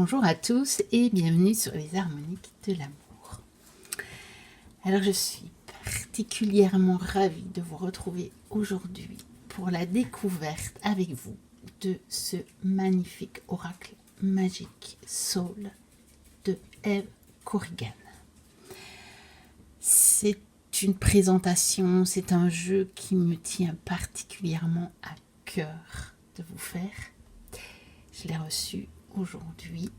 Bonjour à tous et bienvenue sur les harmoniques de l'amour. Alors je suis particulièrement ravie de vous retrouver aujourd'hui pour la découverte avec vous de ce magnifique oracle magique Soul de Eve Corrigan. C'est une présentation, c'est un jeu qui me tient particulièrement à cœur de vous faire. Je l'ai reçu aujourd'hui.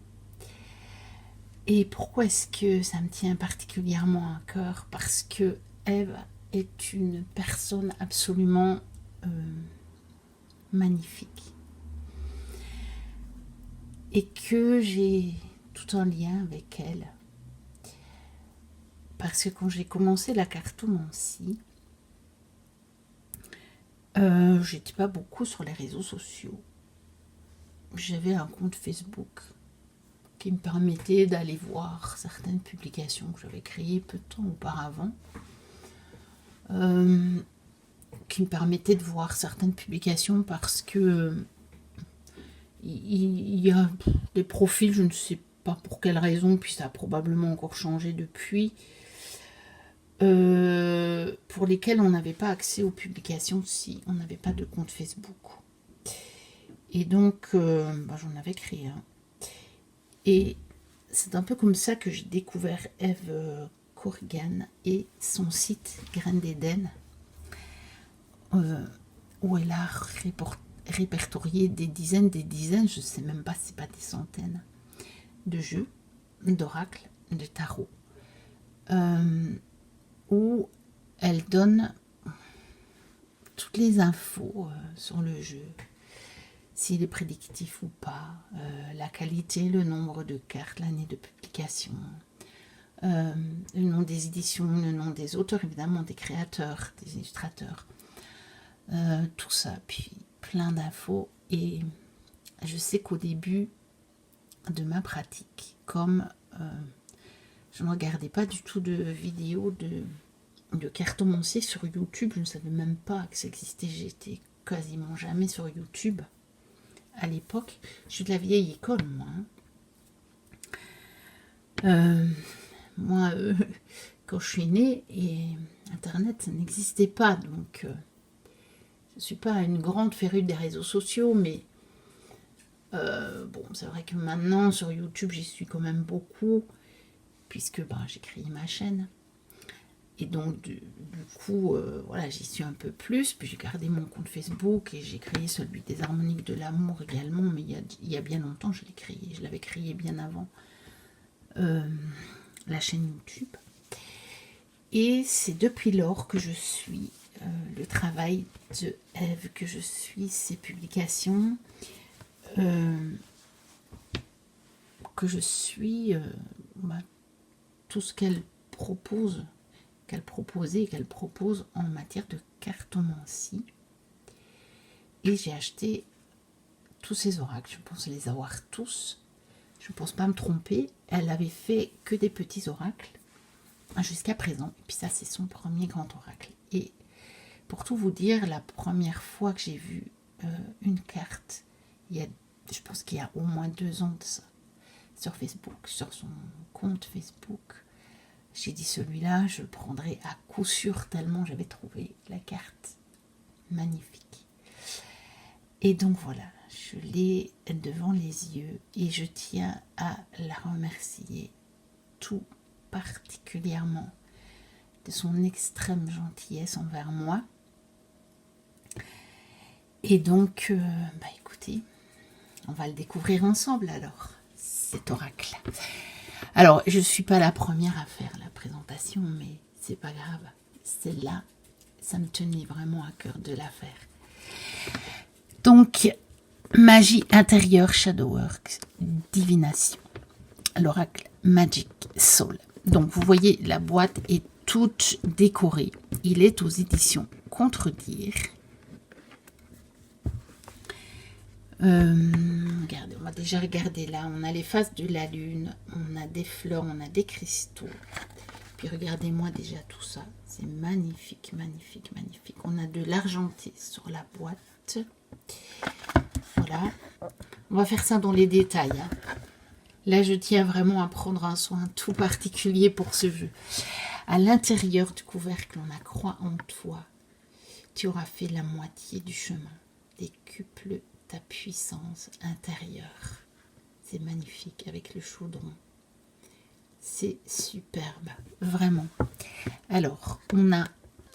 Et pourquoi est-ce que ça me tient particulièrement à cœur? Parce que Eve est une personne absolument magnifique. Et que j'ai tout un lien avec elle. Parce que quand j'ai commencé la cartomancie, j'étais pas beaucoup sur les réseaux sociaux. J'avais un compte Facebook qui me permettait d'aller voir certaines publications que j'avais créées peu de temps auparavant, qui me permettait de voir certaines publications parce que il y a des profils, je ne sais pas pour quelle raison, puis ça a probablement encore changé depuis, pour lesquels on n'avait pas accès aux publications si on n'avait pas de compte Facebook. Et donc, j'en avais créé un. Et c'est un peu comme ça que j'ai découvert Eve Corrigan et son site Graines d'Éden, où elle a répertorié des dizaines, je ne sais même pas si c'est pas des centaines, de jeux, d'oracles, de tarot, où elle donne toutes les infos sur le jeu. S'il est prédictif ou pas, la qualité, le nombre de cartes, l'année de publication, le nom des éditions, le nom des auteurs, évidemment, des créateurs, des illustrateurs, tout ça, puis plein d'infos. Et je sais qu'au début de ma pratique, comme je ne regardais pas du tout de vidéos de cartomancier sur YouTube, je ne savais même pas que ça existait, j'étais quasiment jamais sur YouTube. À l'époque, je suis de la vieille école, moi. Quand je suis née, et Internet, ça n'existait pas. Donc, je ne suis pas une grande férue des réseaux sociaux, mais c'est vrai que maintenant, sur YouTube, j'y suis quand même beaucoup, puisque j'ai créé ma chaîne. Et donc, du coup, j'y suis un peu plus. Puis j'ai gardé mon compte Facebook et j'ai créé celui des harmoniques de l'amour également. Mais il y a bien longtemps, je l'avais créé bien avant la chaîne YouTube. Et c'est depuis lors que je suis le travail de Eve, que je suis ses publications, que je suis tout ce qu'elle propose. Qu'elle propose en matière de cartomancie. Et j'ai acheté tous ces oracles. Je pense les avoir tous. Je ne pense pas me tromper. Elle avait fait que des petits oracles jusqu'à présent. Et puis ça, c'est son premier grand oracle. Et pour tout vous dire, la première fois que j'ai vu une carte, je pense qu'il y a au moins 2 ans de ça, sur Facebook, sur son compte Facebook, j'ai dit celui-là, je le prendrai à coup sûr tellement j'avais trouvé la carte magnifique. Et donc voilà, je l'ai devant les yeux et je tiens à la remercier tout particulièrement de son extrême gentillesse envers moi. Et donc, écoutez, on va le découvrir ensemble alors, cet oracle. Alors, je ne suis pas la première à faire la présentation, mais c'est pas grave. Celle-là, ça me tenait vraiment à cœur de la faire. Donc, magie intérieure, Shadowworks, divination. L'oracle Magic Soul. Donc, vous voyez, la boîte est toute décorée. Il est aux éditions Contredire. Regardez, on va déjà regarder là. On a les faces de la lune, on a des fleurs, on a des cristaux. Puis regardez-moi déjà tout ça. C'est magnifique, magnifique, magnifique. On a de l'argenté sur la boîte. Voilà. On va faire ça dans les détails. Là, je tiens vraiment à prendre un soin tout particulier pour ce jeu. À l'intérieur du couvercle, on a croix en toi. Tu auras fait la moitié du chemin. Décuple ta puissance intérieure. C'est magnifique avec le chaudron. C'est superbe, vraiment. Alors, on a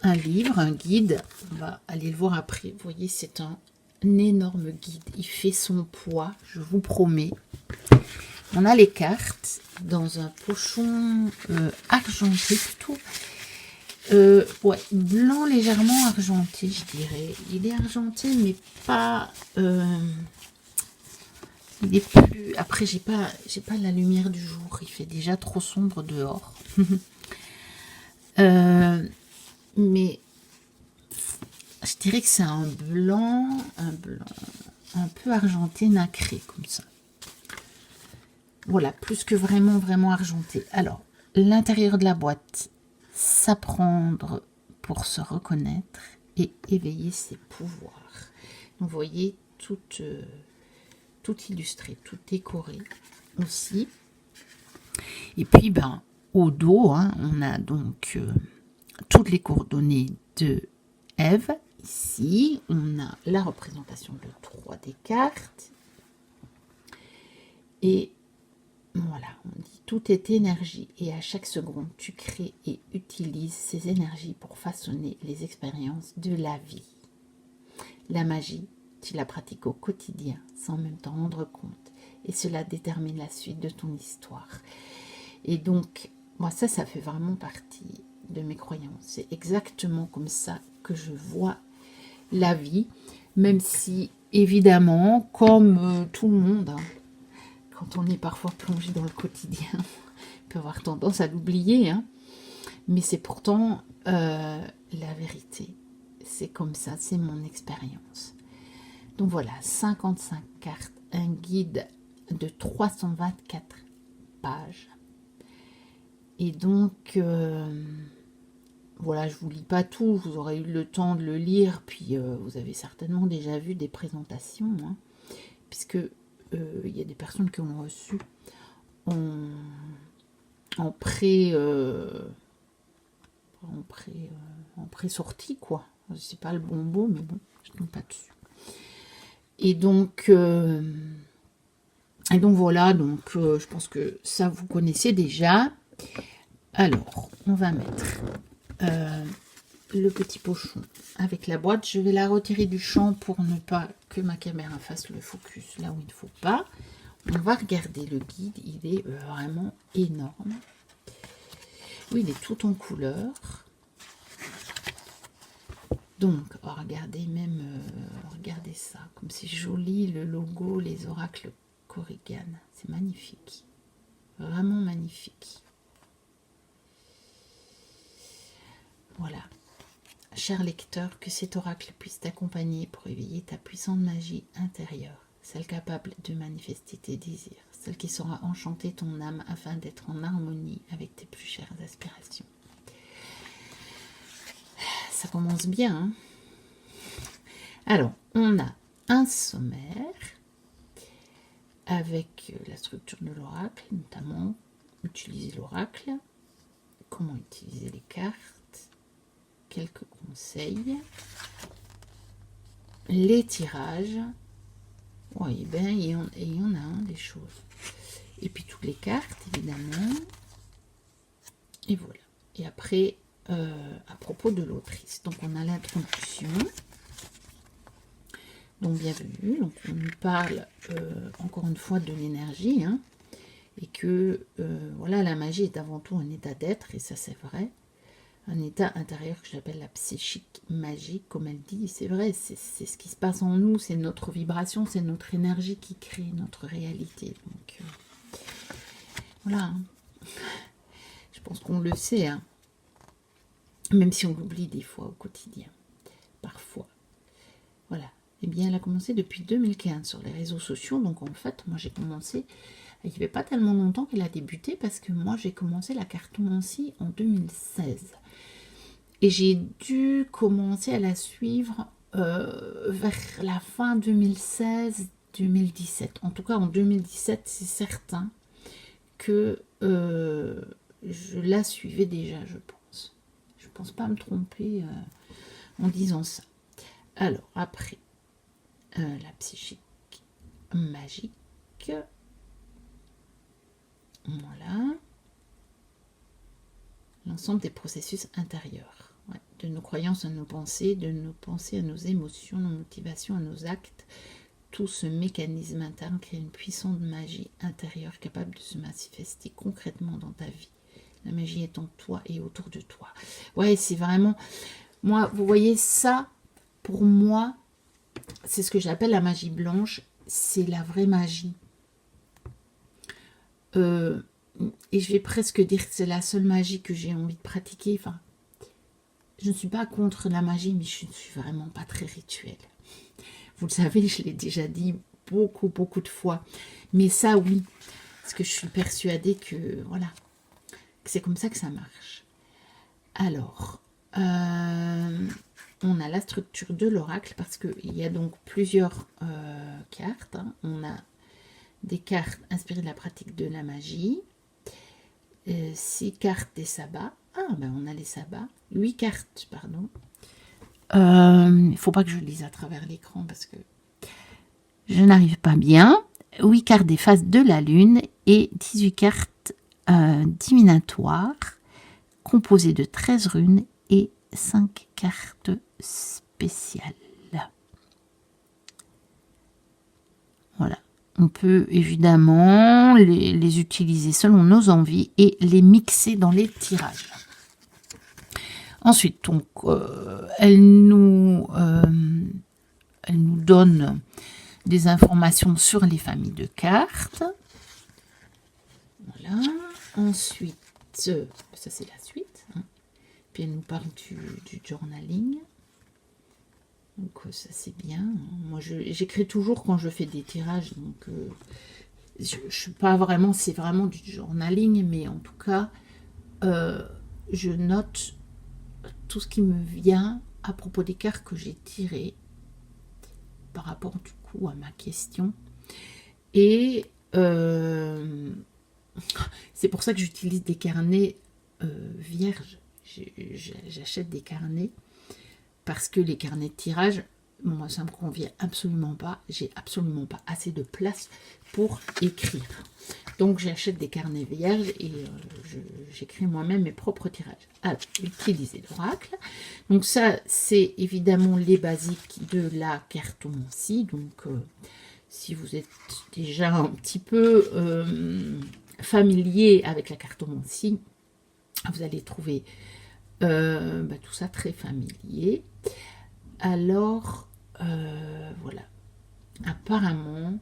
un livre, un guide. On va aller le voir après. Vous voyez, c'est un énorme guide. Il fait son poids, je vous promets. On a les cartes dans un pochon argenté plutôt. Ouais, blanc légèrement argenté, je dirais. Il est argenté, mais pas... il est plus... Après, j'ai pas la lumière du jour. Il fait déjà trop sombre dehors. Mais je dirais que c'est un blanc un peu argenté, nacré, comme ça. Voilà, plus que vraiment argenté. Alors, l'intérieur de la boîte, s'apprendre pour se reconnaître et éveiller ses pouvoirs. Vous voyez, tout illustré, tout décoré aussi. Et puis, ben, au dos, hein, on a donc toutes les coordonnées de Ève. Ici, on a la représentation de 3 des cartes. Et voilà, on dit tout est énergie et à chaque seconde, tu crées et utilises ces énergies pour façonner les expériences de la vie. La magie, tu la pratiques au quotidien sans même t'en rendre compte et cela détermine la suite de ton histoire. Et donc, moi ça fait vraiment partie de mes croyances. C'est exactement comme ça que je vois la vie, même si évidemment, comme tout le monde, hein, quand on est parfois plongé dans le quotidien, on peut avoir tendance à l'oublier, hein. Mais c'est pourtant la vérité. C'est comme ça, c'est mon expérience. Donc voilà, 55 cartes, un guide de 324 pages. Et donc, voilà, je ne vous lis pas tout, vous aurez eu le temps de le lire, puis vous avez certainement déjà vu des présentations, hein, puisque il y a des personnes qui ont reçu en pré-sortie, quoi. C'est pas le bon mot, mais bon, je ne tombe pas dessus. Et donc voilà, donc je pense que ça vous connaissez déjà. Alors, on va mettre le petit pochon avec la boîte. Je vais la retirer du champ pour ne pas que ma caméra fasse le focus là où il ne faut pas. On va regarder le guide, il est vraiment énorme. Oui, il est tout en couleur. Donc, oh, regardez même, regardez ça, comme c'est joli, le logo, les oracles Korrigan. C'est magnifique, vraiment magnifique. Voilà. Cher lecteur, que cet oracle puisse t'accompagner pour éveiller ta puissante magie intérieure, celle capable de manifester tes désirs, celle qui saura enchanter ton âme afin d'être en harmonie avec tes plus chères aspirations. Ça commence bien, hein. Alors, on a un sommaire avec la structure de l'oracle, notamment utiliser l'oracle, comment utiliser les cartes, quelques conseils, les tirages. Oui, ben, il y en a des choses. Et puis toutes les cartes, évidemment. Et voilà. Et après, à propos de l'autrice. Donc, on a l'introduction. Donc, bienvenue. Donc, on nous parle, encore une fois, de l'énergie. Hein, et que, voilà, la magie est avant tout un état d'être. Et ça, c'est vrai. Un état intérieur que j'appelle la psychique magique, comme elle dit. C'est vrai, c'est ce qui se passe en nous. C'est notre vibration, c'est notre énergie qui crée notre réalité. Donc, voilà. Hein. Je pense qu'on le sait, hein. Même si on l'oublie des fois au quotidien, parfois. Voilà. Eh bien, elle a commencé depuis 2015 sur les réseaux sociaux. Donc, en fait, moi, j'ai commencé... Il n'y avait pas tellement longtemps qu'elle a débuté parce que moi, j'ai commencé la cartomancie en 2016. Et j'ai dû commencer à la suivre vers la fin 2016-2017. En tout cas, en 2017, c'est certain. que je la suivais déjà, je pense. Je pense pas me tromper en disant ça. Alors, après, la psychique magique. Voilà. L'ensemble des processus intérieurs. Ouais. De nos croyances à nos pensées, de nos pensées à nos émotions, nos motivations à nos actes. Tout ce mécanisme interne crée une puissante magie intérieure capable de se manifester concrètement dans ta vie. La magie est en toi et autour de toi. Ouais, c'est vraiment... Moi, vous voyez, ça, pour moi, c'est ce que j'appelle la magie blanche. C'est la vraie magie. Et je vais presque dire que c'est la seule magie que j'ai envie de pratiquer. Enfin, je ne suis pas contre la magie, mais je ne suis vraiment pas très rituelle. Vous le savez, je l'ai déjà dit beaucoup de fois. Mais ça, oui, parce que je suis persuadée que, voilà, que c'est comme ça que ça marche. Alors, on a la structure de l'oracle, parce qu'il y a donc plusieurs cartes. Hein. On a des cartes inspirées de la pratique de la magie. 6 cartes des sabbats. Ah, ben on a les sabbats. 8 cartes, pardon. Il ne faut pas que je lise à travers l'écran parce que je n'arrive pas bien. 8 cartes des phases de la lune et 18 cartes divinatoires composées de 13 runes et 5 cartes spéciales. Voilà. On peut évidemment les utiliser selon nos envies et les mixer dans les tirages. Ensuite, donc, elle nous donne des informations sur les familles de cartes. Voilà. Ensuite, ça c'est la suite. Hein. Puis elle nous parle du journaling. Donc ça c'est bien. Moi j'écris toujours quand je fais des tirages, donc je suis pas vraiment, c'est vraiment du journaling, mais en tout cas je note tout ce qui me vient à propos des cartes que j'ai tirées par rapport du coup à ma question. Et c'est pour ça que j'utilise des carnets vierges. J'achète des carnets parce que les carnets de tirage, moi ça me convient absolument pas. J'ai absolument pas assez de place pour écrire. Donc j'achète des carnets vierges et j'écris moi-même mes propres tirages. Alors, utiliser l'oracle. Donc ça, c'est évidemment les basiques de la cartomancie. Donc si vous êtes déjà un petit peu familier avec la cartomancie, vous allez trouver tout ça très familier. Alors, voilà. Apparemment,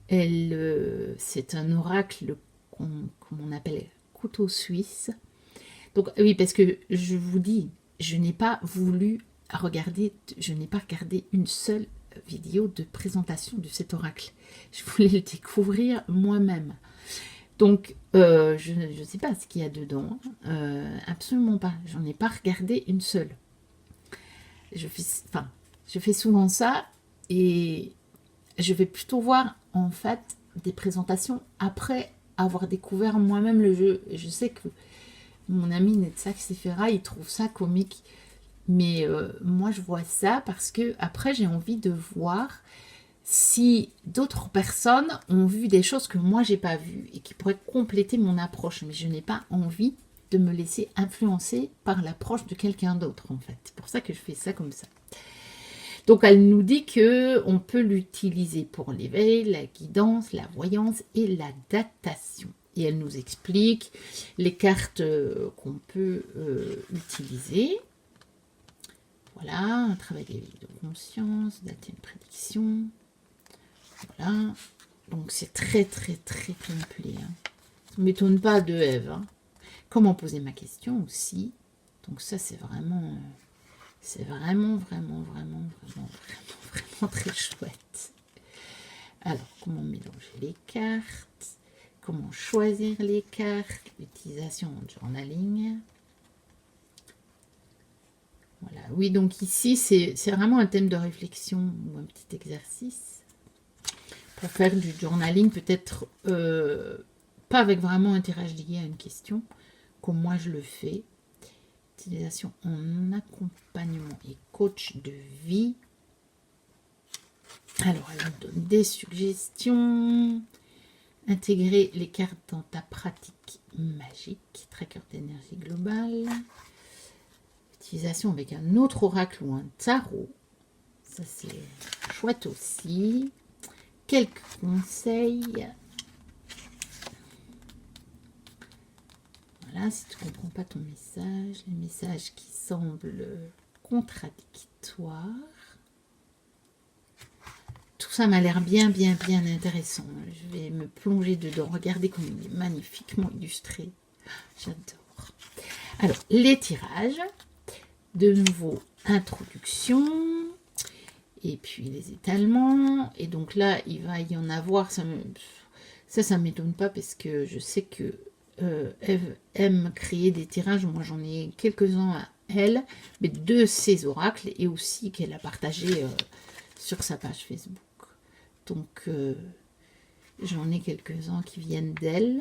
c'est un oracle qu'on appelle couteau suisse. Donc, oui, parce que je vous dis, je n'ai pas regardé une seule vidéo de présentation de cet oracle. Je voulais le découvrir moi-même. Donc, je ne sais pas ce qu'il y a dedans. Absolument pas. J'en ai pas regardé une seule. Je fais souvent ça et je vais plutôt voir en fait des présentations après avoir découvert moi-même le jeu. Et je sais que mon ami Netsaxifera, il trouve ça comique. Mais moi, je vois ça parce que après, j'ai envie de voir si d'autres personnes ont vu des choses que moi, j'ai pas vues et qui pourraient compléter mon approche. Mais je n'ai pas envie de me laisser influencer par l'approche de quelqu'un d'autre, en fait. C'est pour ça que je fais ça comme ça. Donc, elle nous dit qu'on peut l'utiliser pour l'éveil, la guidance, la voyance et la datation. Et elle nous explique les cartes qu'on peut utiliser. Voilà, un travail d'éveil de conscience, dater une prédiction. Voilà, donc c'est très complet. Hein. Ça ne m'étonne pas de Ève. Hein. Comment poser ma question aussi. Donc ça, c'est vraiment très chouette. Alors, comment mélanger les cartes? Comment choisir les cartes? L'utilisation en journaling. Voilà. Oui, donc ici, c'est vraiment un thème de réflexion ou un petit exercice. Pour faire du journaling, peut-être pas avec vraiment un tirage lié à une question, comme moi je le fais. Utilisation en accompagnement et coach de vie. Alors, elle me donne des suggestions. Intégrer les cartes dans ta pratique magique. Tracker d'énergie globale. Utilisation avec un autre oracle ou un tarot. Ça, c'est chouette aussi. Quelques conseils. Voilà, si tu ne comprends pas ton message, les messages qui semblent contradictoires. Tout ça m'a l'air bien intéressant. Je vais me plonger dedans. Regardez comme il est magnifiquement illustré. J'adore. Alors, les tirages. De nouveau, introduction. Et puis les étalements. Et donc là, il va y en avoir. Ça ne m'étonne pas parce que je sais que Eve aime créer des tirages. Moi, j'en ai quelques-uns à elle. Mais de ses oracles. Et aussi qu'elle a partagé sur sa page Facebook. Donc, j'en ai quelques-uns qui viennent d'elle.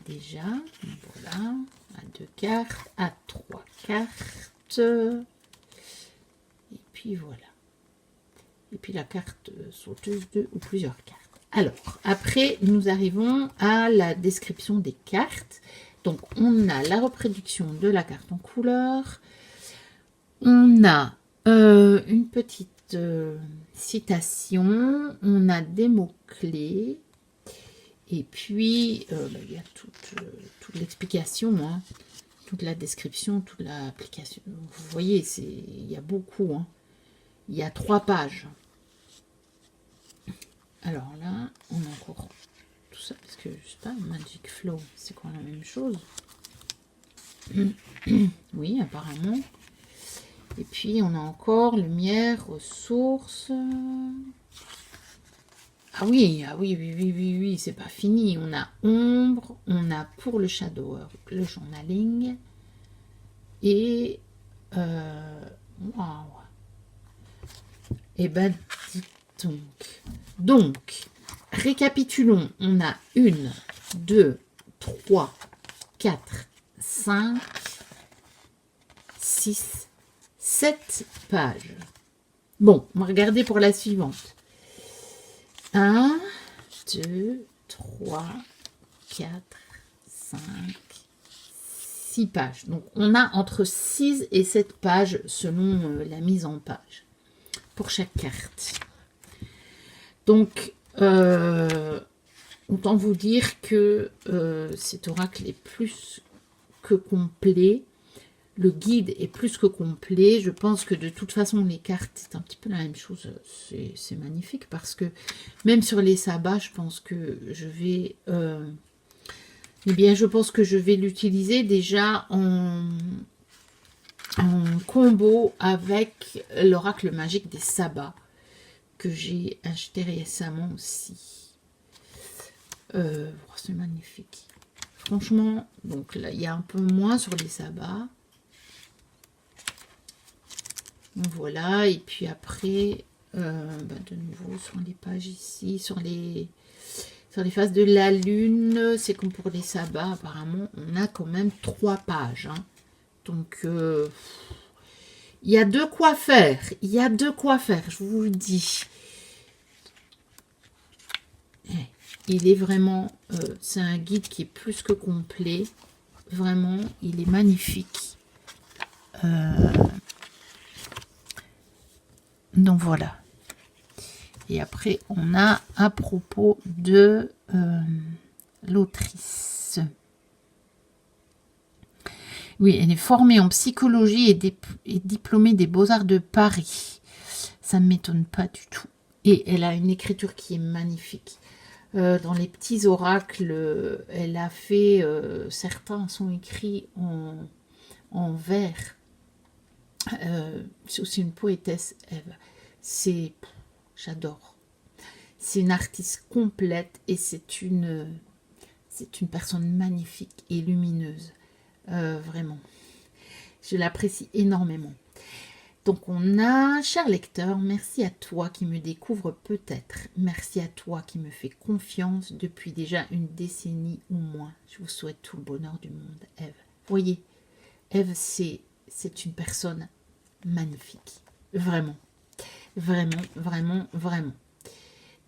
Déjà, voilà, à 2 cartes, à 3 cartes. Et puis voilà. Et puis la carte sauteuse de ou plusieurs cartes. Alors, après, nous arrivons à la description des cartes. Donc, on a la reproduction de la carte en couleur. On a une petite citation, on a des mots-clés, et puis il y a toute l'explication, hein, toute la description, toute l'application. Vous voyez, il y a beaucoup. Hein. Il y a 3 pages. Alors là, on a encore tout ça, parce que, je sais pas, Magic Flow, c'est quoi la même chose? Oui, apparemment. Et puis, on a encore lumière, ressources. Ah oui, oui, c'est pas fini. On a ombre, on a pour le shadow work, le journaling. Et... waouh. Et ben, dites donc. Donc, récapitulons. On a 1, 2, 3, 4, 5, 6, 7 pages. Bon, on va regarder pour la suivante. 1, 2, 3, 4, 5, 6 pages. Donc, on a entre 6 et 7 pages selon la mise en page pour chaque carte. Donc, autant vous dire que cet oracle est plus que complet. Le guide est plus que complet. Je pense que de toute façon, les cartes, c'est un petit peu la même chose. C'est magnifique parce que même sur les sabbats, je pense que je vais... je pense que je vais l'utiliser déjà en combo avec l'oracle magique des sabbats que j'ai acheté récemment aussi. C'est magnifique. Franchement, donc là, il y a un peu moins sur les sabbats. Voilà, et puis après, de nouveau sur les pages ici, sur les faces de la lune, c'est comme pour les sabbats, apparemment, on a quand même 3 pages. Hein. Donc, il y a de quoi faire, je vous le dis. Il est vraiment, c'est un guide qui est plus que complet. Vraiment, il est magnifique. Donc voilà. Et après, on a à propos de l'autrice. Oui, elle est formée en psychologie et diplômée des Beaux-Arts de Paris. Ça ne m'étonne pas du tout. Et elle a une écriture qui est magnifique. Dans les petits oracles, elle a fait... certains sont écrits en vers. C'est aussi une poétesse, Eve. J'adore. C'est une artiste complète et c'est une personne magnifique et lumineuse. Vraiment. Je l'apprécie énormément. Donc on a, cher lecteur, merci à toi qui me découvre peut-être. Merci à toi qui me fais confiance depuis déjà une décennie ou moins. Je vous souhaite tout le bonheur du monde, Ève. Voyez, Ève, c'est une personne magnifique. Vraiment. Vraiment, vraiment, vraiment.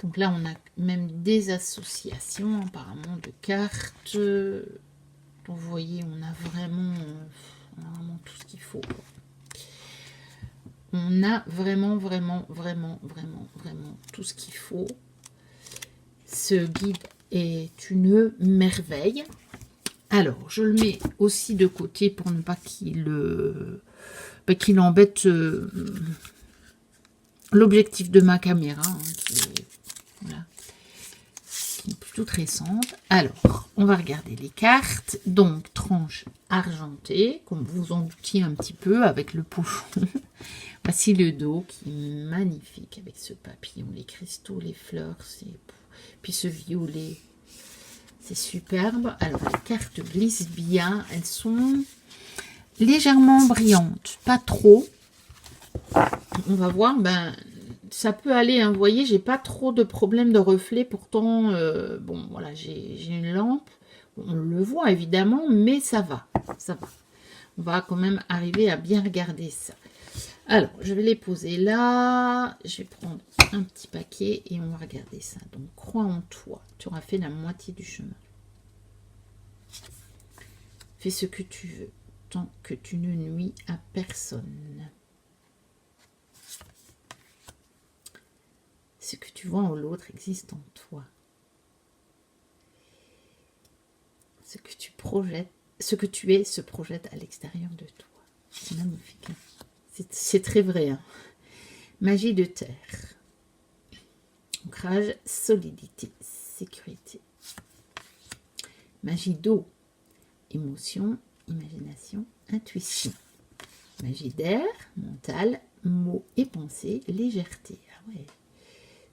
Donc là, on a même des associations, apparemment, de cartes. Donc vous voyez, on a vraiment tout ce qu'il faut. On a vraiment, vraiment, vraiment, vraiment, vraiment tout ce qu'il faut. Ce guide est une merveille. Alors, je le mets aussi de côté pour ne pas qu'il embête l'objectif de ma caméra, hein, qui est plutôt récente. Alors, on va regarder les cartes. Donc, tranche argentée, comme vous vous en doutiez un petit peu, avec le pochon. Voici le dos qui est magnifique avec ce papillon, les cristaux, les fleurs, puis ce violet, c'est superbe. Alors les cartes glissent bien, elles sont légèrement brillantes, pas trop. On va voir, ça peut aller, hein. Vous voyez, j'ai pas trop de problème de reflet, pourtant, bon voilà, j'ai une lampe, on le voit évidemment, mais ça va, ça va. On va quand même arriver à bien regarder ça. Alors, je vais les poser là. Je vais prendre un petit paquet et on va regarder ça. Donc, crois en toi. Tu auras fait la moitié du chemin. Fais ce que tu veux, tant que tu ne nuis à personne. Ce que tu vois en l'autre existe en toi. Ce que tu projettes, ce que tu es se projette à l'extérieur de toi. C'est magnifique. Hein? C'est très vrai. Hein. Magie de terre. Ancrage, solidité, sécurité. Magie d'eau. Émotion, imagination, intuition. Magie d'air, mental, mots et pensées, légèreté. Ah ouais,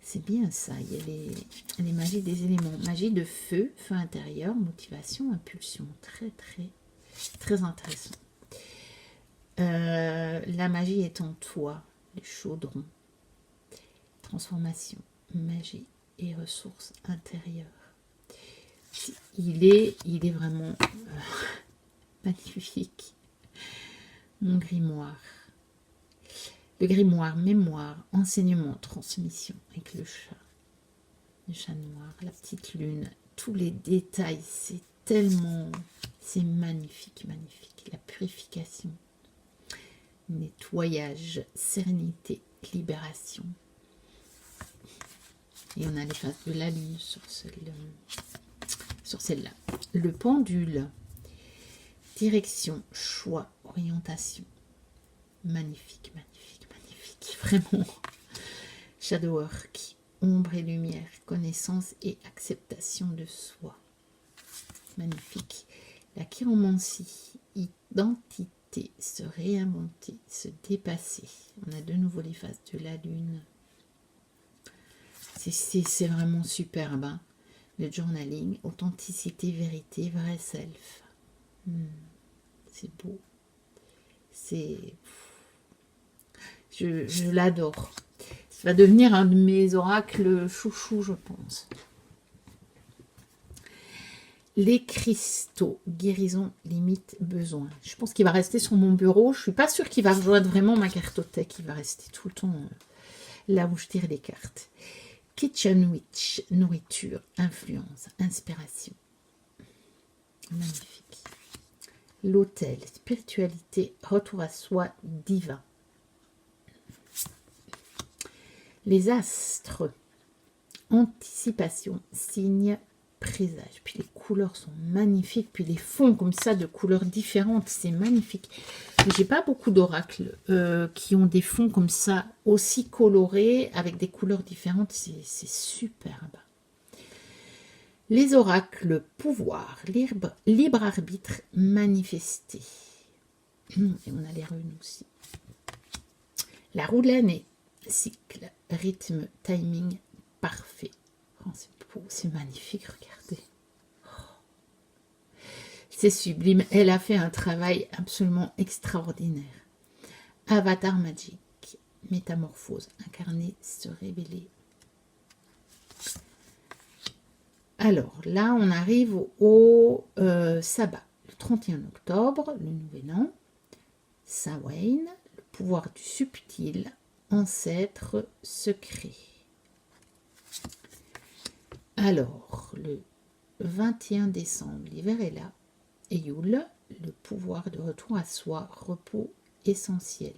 c'est bien ça. Il y a les magies des éléments. Magie de feu, feu intérieur, motivation, impulsion. Très, très, très intéressant. La magie est en toi, les chaudrons. Transformation, magie et ressources intérieures. Il est vraiment magnifique. Mon grimoire. Le grimoire, mémoire, enseignement, transmission avec le chat noir, la petite lune, tous les détails, c'est tellement, c'est magnifique, magnifique. La purification, nettoyage, sérénité, libération. Et on a les faces de la lune sur celle-là. Le pendule, direction, choix, orientation. Magnifique, magnifique, magnifique. Vraiment. Shadow work, ombre et lumière, connaissance et acceptation de soi. Magnifique. La chiromancie, identité, se réinventer, se dépasser. On a de nouveau les faces de la lune. C'est vraiment superbe. Hein. Le journaling, authenticité, vérité, vrai self. C'est beau. Je l'adore. Ça va devenir un de mes oracles chouchou, je pense. Les cristaux, guérison, limite, besoin. Je pense qu'il va rester sur mon bureau. Je suis pas sûre qu'il va rejoindre vraiment ma cartothèque. Il va rester tout le temps là où je tire les cartes. Kitchen Witch, nourriture, influence, inspiration. Magnifique. L'autel, spiritualité, retour à soi, divin. Les astres, anticipation, signe, présage. Puis les couleurs sont magnifiques. Puis les fonds comme ça de couleurs différentes, c'est magnifique. J'ai pas beaucoup d'oracles qui ont des fonds comme ça aussi colorés avec des couleurs différentes. C'est superbe. Les oracles, pouvoir, libre arbitre, manifester. Et on a les runes aussi. La roue de l'année, cycle, rythme, timing, parfait. Oh, c'est beau, c'est magnifique, regardez. Oh. C'est sublime. Elle a fait un travail absolument extraordinaire. Avatar Magic, métamorphose, incarner, se révéler. Alors là, on arrive au sabbat, le 31 octobre, le nouvel an. Samhain, le pouvoir du subtil, ancêtre secret. Alors, le 21 décembre, l'hiver est là. Et Yule, le pouvoir de retour à soi, repos essentiel.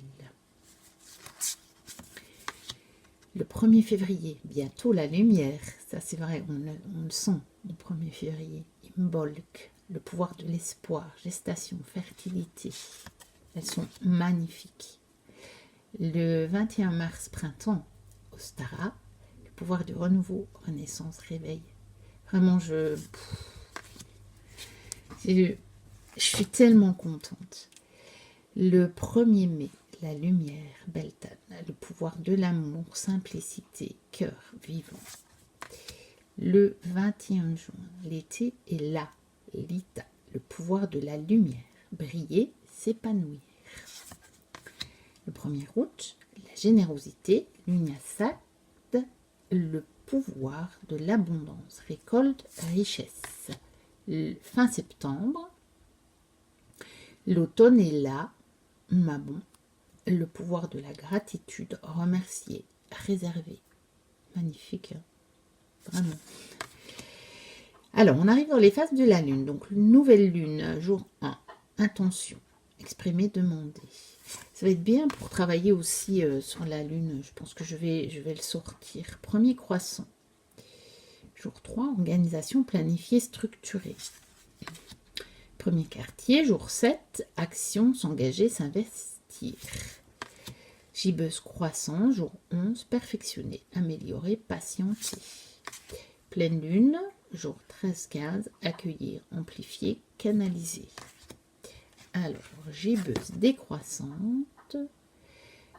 Le 1er février, bientôt la lumière. Ça, c'est vrai, on le sent, le 1er février. Imbolc, le pouvoir de l'espoir, gestation, fertilité. Elles sont magnifiques. Le 21 mars, printemps, Ostara, le pouvoir du renouveau, renaissance, réveil. Vraiment, je suis tellement contente. Le 1er mai, la lumière, Beltane, le pouvoir de l'amour, simplicité, cœur vivant. Le 21 juin, l'été est là, Lita, le pouvoir de la lumière, briller, s'épanouir. Le 1er août, la générosité, l'Unyasat, le pouvoir de l'abondance, récolte, richesse. Fin septembre, l'automne est là, Mabon, le pouvoir de la gratitude, remercier, réserver. Magnifique, hein, vraiment. Alors, on arrive dans les phases de la lune. Donc, nouvelle lune, jour 1, intention, exprimer, demander. Ça va être bien pour travailler aussi sur la lune. Je pense que je vais le sortir. Premier croissant. Jour 3, organisation planifiée, structurée. Premier quartier, jour 7, action, s'engager, s'investir. Gibbeuse croissant, jour 11, perfectionner, améliorer, patienter. Pleine lune, jour 13-15, accueillir, amplifier, canaliser. Alors, gibbeuse décroissante,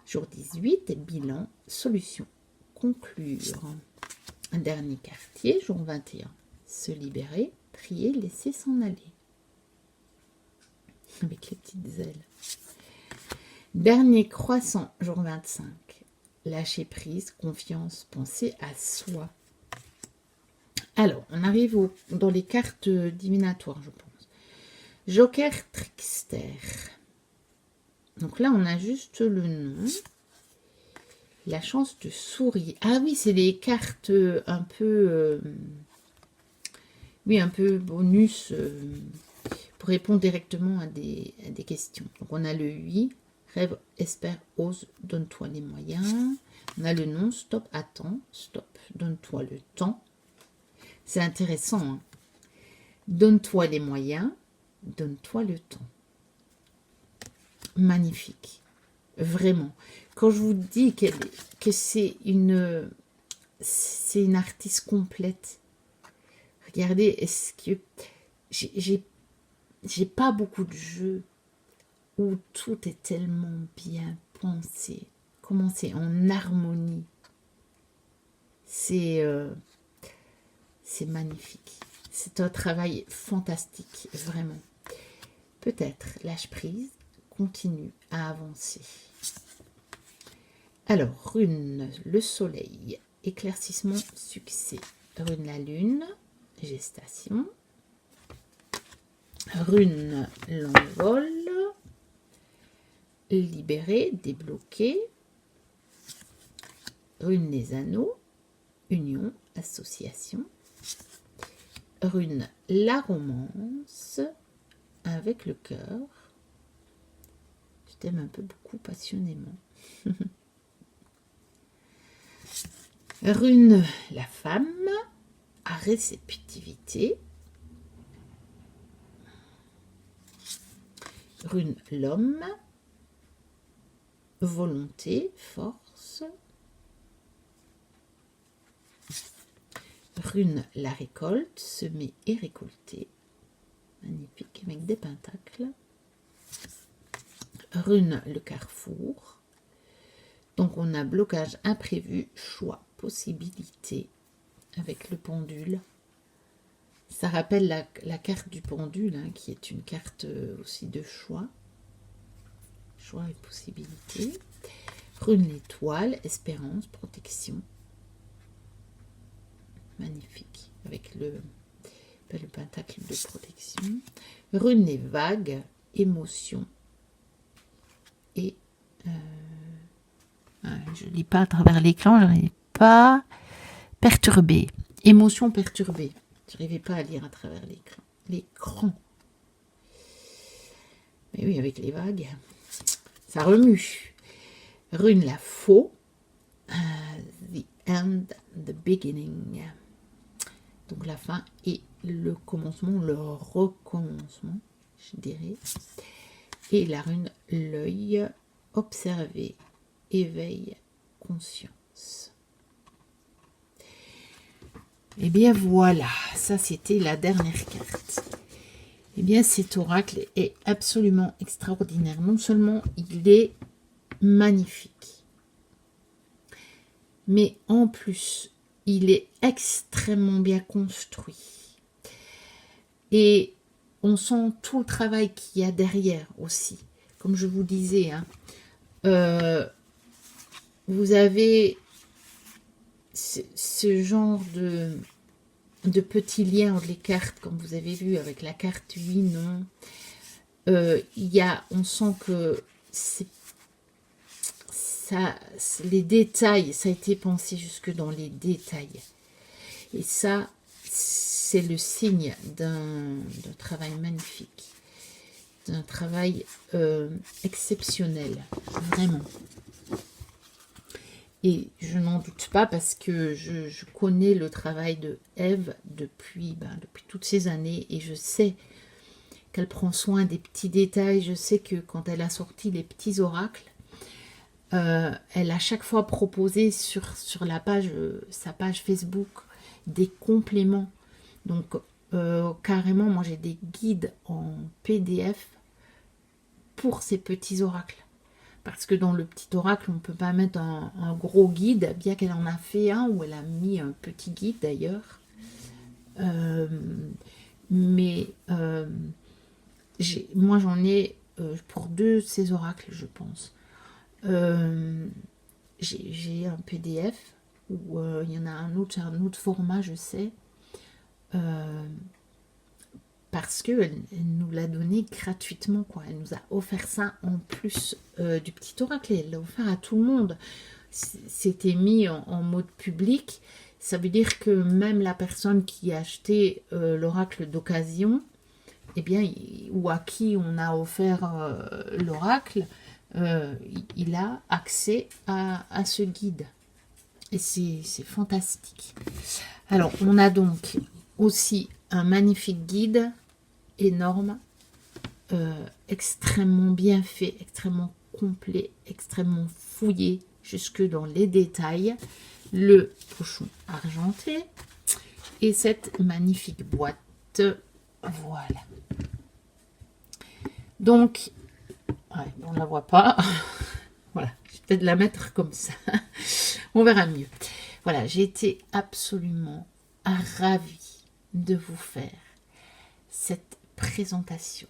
jour 18, bilan, solution, conclure. Un dernier quartier, jour 21, se libérer, trier, laisser s'en aller. Avec les petites ailes. Dernier croissant, jour 25, lâcher prise, confiance, penser à soi. Alors, on arrive dans les cartes divinatoires, je pense. Joker Trickster. Donc là, on a juste le nom. La chance de sourire. Ah oui, c'est des cartes un peu... un peu bonus pour répondre directement à des questions. Donc on a le 8, rêve, espère, ose, donne-toi les moyens. On a le non, stop, attends, stop, donne-toi le temps. C'est intéressant, hein. Donne-toi les moyens, donne-toi le temps. Magnifique. Vraiment. Quand je vous dis que c'est une artiste complète, regardez, est-ce que j'ai pas beaucoup de jeux où tout est tellement bien pensé, comment c'est en harmonie. C'est magnifique. C'est un travail fantastique, vraiment. Peut-être lâche prise, continue à avancer. Alors, rune, le soleil, éclaircissement, succès. Rune, la lune, gestation. Rune, l'envol, libérer, débloquer. Rune, les anneaux, union, association. Rune, la romance, avec le cœur. Je t'aime un peu beaucoup passionnément. Rune, la femme, réceptivité. Rune, l'homme, volonté, force. Rune, la récolte, semer et récolter. Magnifique, avec des pentacles. Rune, le carrefour. Donc on a blocage imprévu, choix, possibilité, avec le pendule. Ça rappelle la carte du pendule, hein, qui est une carte aussi de choix. choix et possibilités. Rune l'étoile, espérance, protection. Magnifique, avec le pentacle de protection. Rune les vagues, émotion. Et je ne lis pas à travers l'écran, je n'arrive pas. Perturbé, émotion perturbée. Je n'arrivais pas à lire à travers l'écran. Mais oui, avec les vagues, ça remue. Rune la faux, the end, the beginning. Donc la fin et le commencement, le recommencement, je dirais. Et la rune l'œil, observer, éveil, conscience. Et bien voilà, ça c'était la dernière carte. Eh bien cet oracle est absolument extraordinaire. Non seulement il est magnifique, mais en plus il est extrêmement bien construit. Et on sent tout le travail qu'il y a derrière aussi. Comme je vous disais, hein, vous avez ce genre de petits liens entre les cartes, comme vous avez vu avec la carte 8, non. On sent que les détails, ça a été pensé jusque dans les détails. Et ça, c'est le signe d'un travail magnifique, d'un travail exceptionnel, vraiment. Et je n'en doute pas parce que je connais le travail de Ève depuis toutes ces années et je sais qu'elle prend soin des petits détails. Je sais que quand elle a sorti les petits oracles, elle a chaque fois proposé sur la page, sa page Facebook, des compléments. Donc carrément, moi j'ai des guides en PDF pour ces petits oracles. Parce que dans le petit oracle, on ne peut pas mettre un gros guide, bien qu'elle en a fait un, où elle a mis un petit guide d'ailleurs. Moi j'en ai pour 2 de ces oracles, je pense. J'ai un PDF, où il y en a un autre format, je sais. Parce qu'elle nous l'a donné gratuitement, quoi. Elle nous a offert ça en plus du petit oracle. Elle l'a offert à tout le monde. C'était mis en mode public. Ça veut dire que même la personne qui a acheté l'oracle d'occasion, eh bien, ou à qui on a offert l'oracle, il a accès à ce guide. Et c'est fantastique. Alors, on a donc aussi un magnifique guide énorme, extrêmement bien fait, extrêmement complet, extrêmement fouillé jusque dans les détails, le pochon argenté et cette magnifique boîte. Voilà. Donc, ouais, on ne la voit pas. Voilà, je vais peut-être la mettre comme ça. On verra mieux. Voilà, j'ai été absolument ravie de vous faire cette présentation.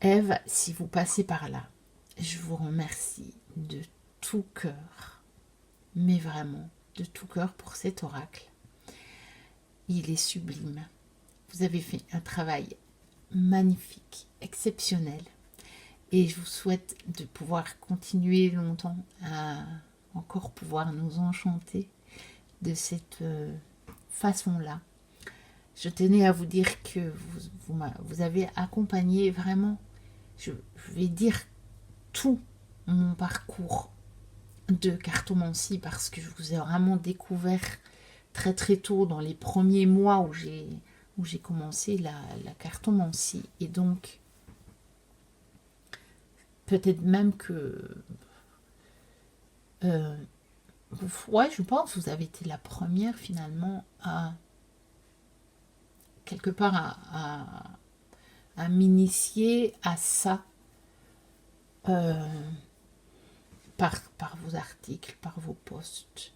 Ève, si vous passez par là, je vous remercie de tout cœur, mais vraiment de tout cœur pour cet oracle. Il est sublime. Vous avez fait un travail magnifique, exceptionnel, et je vous souhaite de pouvoir continuer longtemps à encore pouvoir nous enchanter de cette façon-là. Je tenais à vous dire que vous avez accompagné vraiment, je vais dire, tout mon parcours de cartomancie, parce que je vous ai vraiment découvert très très tôt, dans les premiers mois où j'ai commencé la cartomancie. Et donc, peut-être même que... ouais, je pense que vous avez été la première finalement à quelque part à m'initier à ça, par vos articles, par vos posts,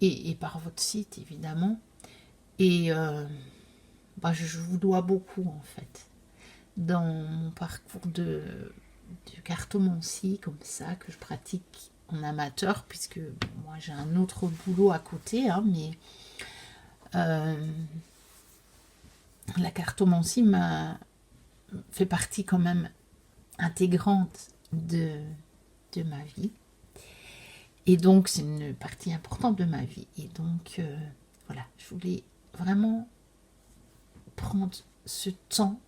et par votre site évidemment. Et je vous dois beaucoup en fait. dans mon parcours de cartomancie comme ça, que je pratique en amateur, puisque moi j'ai un autre boulot à côté, hein, mais la cartomancie fait partie quand même intégrante de ma vie. Et donc, c'est une partie importante de ma vie. Et donc, voilà, je voulais vraiment prendre ce temps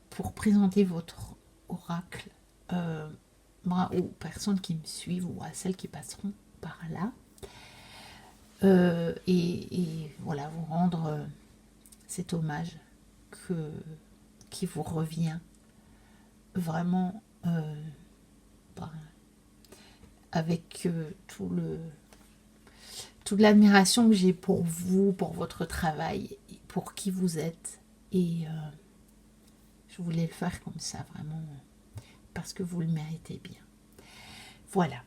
pour présenter votre oracle aux personnes qui me suivent ou à celles qui passeront par là. Et voilà, vous rendre cet hommage qui vous revient vraiment avec toute l'admiration que j'ai pour vous, pour votre travail, pour qui vous êtes. Et je voulais le faire comme ça, vraiment, parce que vous le méritez bien. Voilà.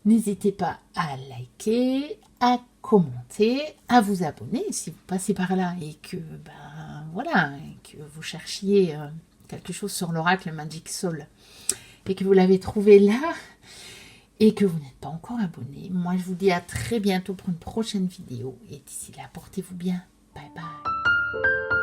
N'hésitez pas à liker, à commenter, à vous abonner si vous passez par là et que, voilà, que vous cherchiez quelque chose sur l'oracle Magic Soul et que vous l'avez trouvé là et que vous n'êtes pas encore abonné. Moi, je vous dis à très bientôt pour une prochaine vidéo. Et d'ici là, portez-vous bien. Bye bye.